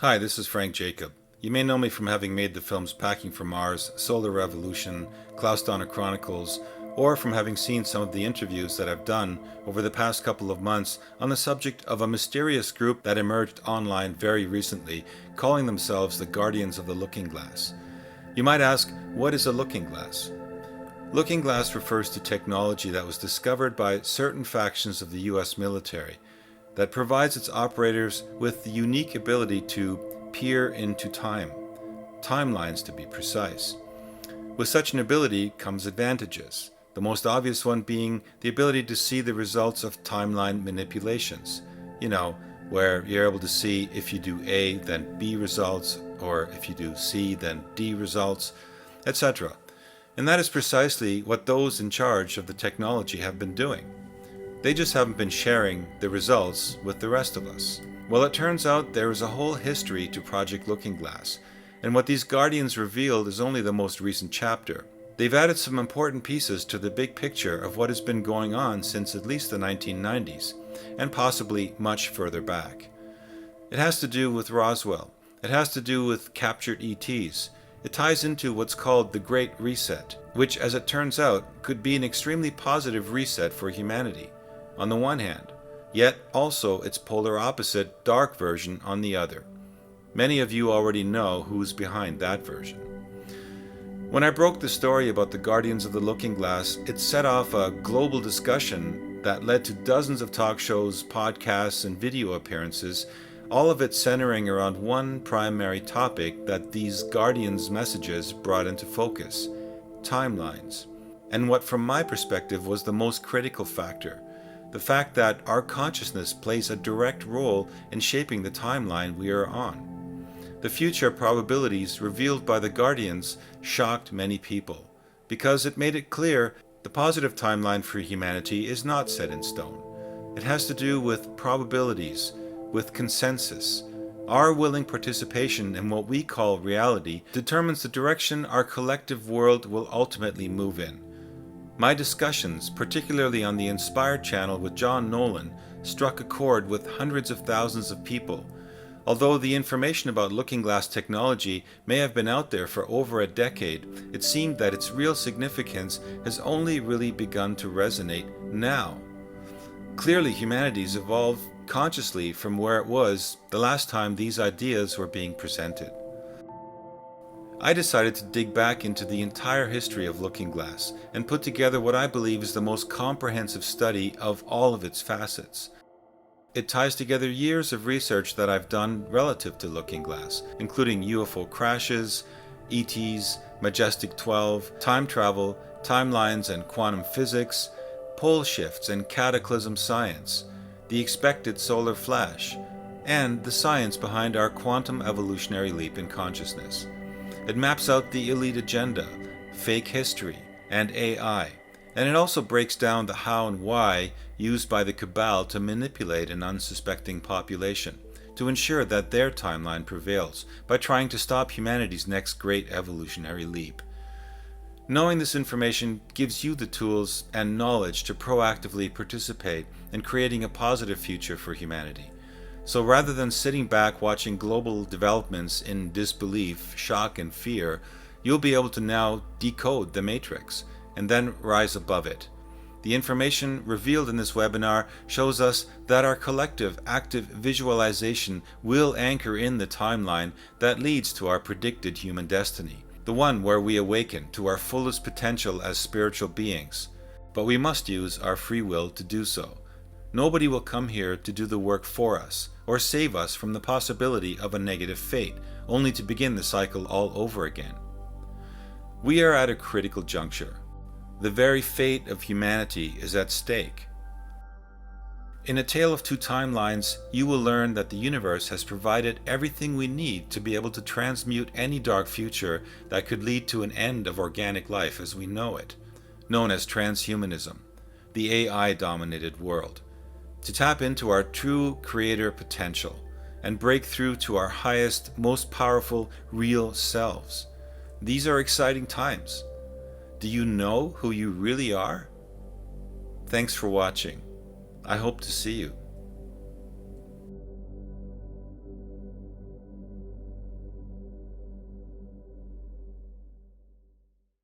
Hi, this is Frank Jacob. You may know me from having made the films Packing for Mars, Solar Revolution, Klaus Donner Chronicles, or from having seen some of the interviews that I've done over the past couple of months on the subject of a mysterious group that emerged online very recently, calling themselves the Guardians of the Looking Glass. You might ask, what is a looking glass? Looking glass refers to technology that was discovered by certain factions of the US military that provides its operators with the unique ability to peer into time, timelines to be precise. With such an ability comes advantages, the most obvious one being the ability to see the results of timeline manipulations. You know, where you're able to see if you do A, then B results, or if you do C, then D results, etc. And that is precisely what those in charge of the technology have been doing. They just haven't been sharing the results with the rest of us. Well, it turns out there is a whole history to Project Looking Glass, and what these Guardians revealed is only the most recent chapter. They've added some important pieces to the big picture of what has been going on since at least the 1990s, and possibly much further back. It has to do with Roswell. It has to do with captured ETs. It ties into what's called the Great Reset, which, as it turns out, could be an extremely positive reset for humanity on the one hand, yet also its polar opposite, dark version, on the other. Many of you already know who's behind that version. When I broke the story about the Guardians of the Looking Glass, it set off a global discussion that led to dozens of talk shows, podcasts, and video appearances, all of it centering around one primary topic that these Guardians' messages brought into focus: timelines. And what, from my perspective, was the most critical factor: the fact that our consciousness plays a direct role in shaping the timeline we are on. The future probabilities revealed by the Guardians shocked many people, because it made it clear the positive timeline for humanity is not set in stone. It has to do with probabilities, with consensus. Our willing participation in what we call reality determines the direction our collective world will ultimately move in. My discussions, particularly on the Inspired channel with John Nolan, struck a chord with hundreds of thousands of people. Although the information about Looking Glass technology may have been out there for over a decade, it seemed that its real significance has only really begun to resonate now. Clearly, humanity's evolved consciously from where it was the last time these ideas were being presented. I decided to dig back into the entire history of Looking Glass and put together what I believe is the most comprehensive study of all of its facets. It ties together years of research that I've done relative to Looking Glass, including UFO crashes, ETs, Majestic 12, time travel, timelines and quantum physics, pole shifts and cataclysm science, the expected solar flash, and the science behind our quantum evolutionary leap in consciousness. It maps out the elite agenda, fake history, and AI, and it also breaks down the how and why used by the cabal to manipulate an unsuspecting population, to ensure that their timeline prevails by trying to stop humanity's next great evolutionary leap. Knowing this information gives you the tools and knowledge to proactively participate in creating a positive future for humanity. So rather than sitting back watching global developments in disbelief, shock, and fear, you'll be able to now decode the matrix and then rise above it. The information revealed in this webinar shows us that our collective active visualization will anchor in the timeline that leads to our predicted human destiny, the one where we awaken to our fullest potential as spiritual beings. But we must use our free will to do so. Nobody will come here to do the work for us or save us from the possibility of a negative fate, only to begin the cycle all over again. We are at a critical juncture. The very fate of humanity is at stake. In A Tale of Two Timelines, you will learn that the universe has provided everything we need to be able to transmute any dark future that could lead to an end of organic life as we know it, known as transhumanism, the AI-dominated world, to tap into our true creator potential and break through to our highest, most powerful, real selves. These are exciting times. Do you know who you really are? Thanks for watching. I hope to see you.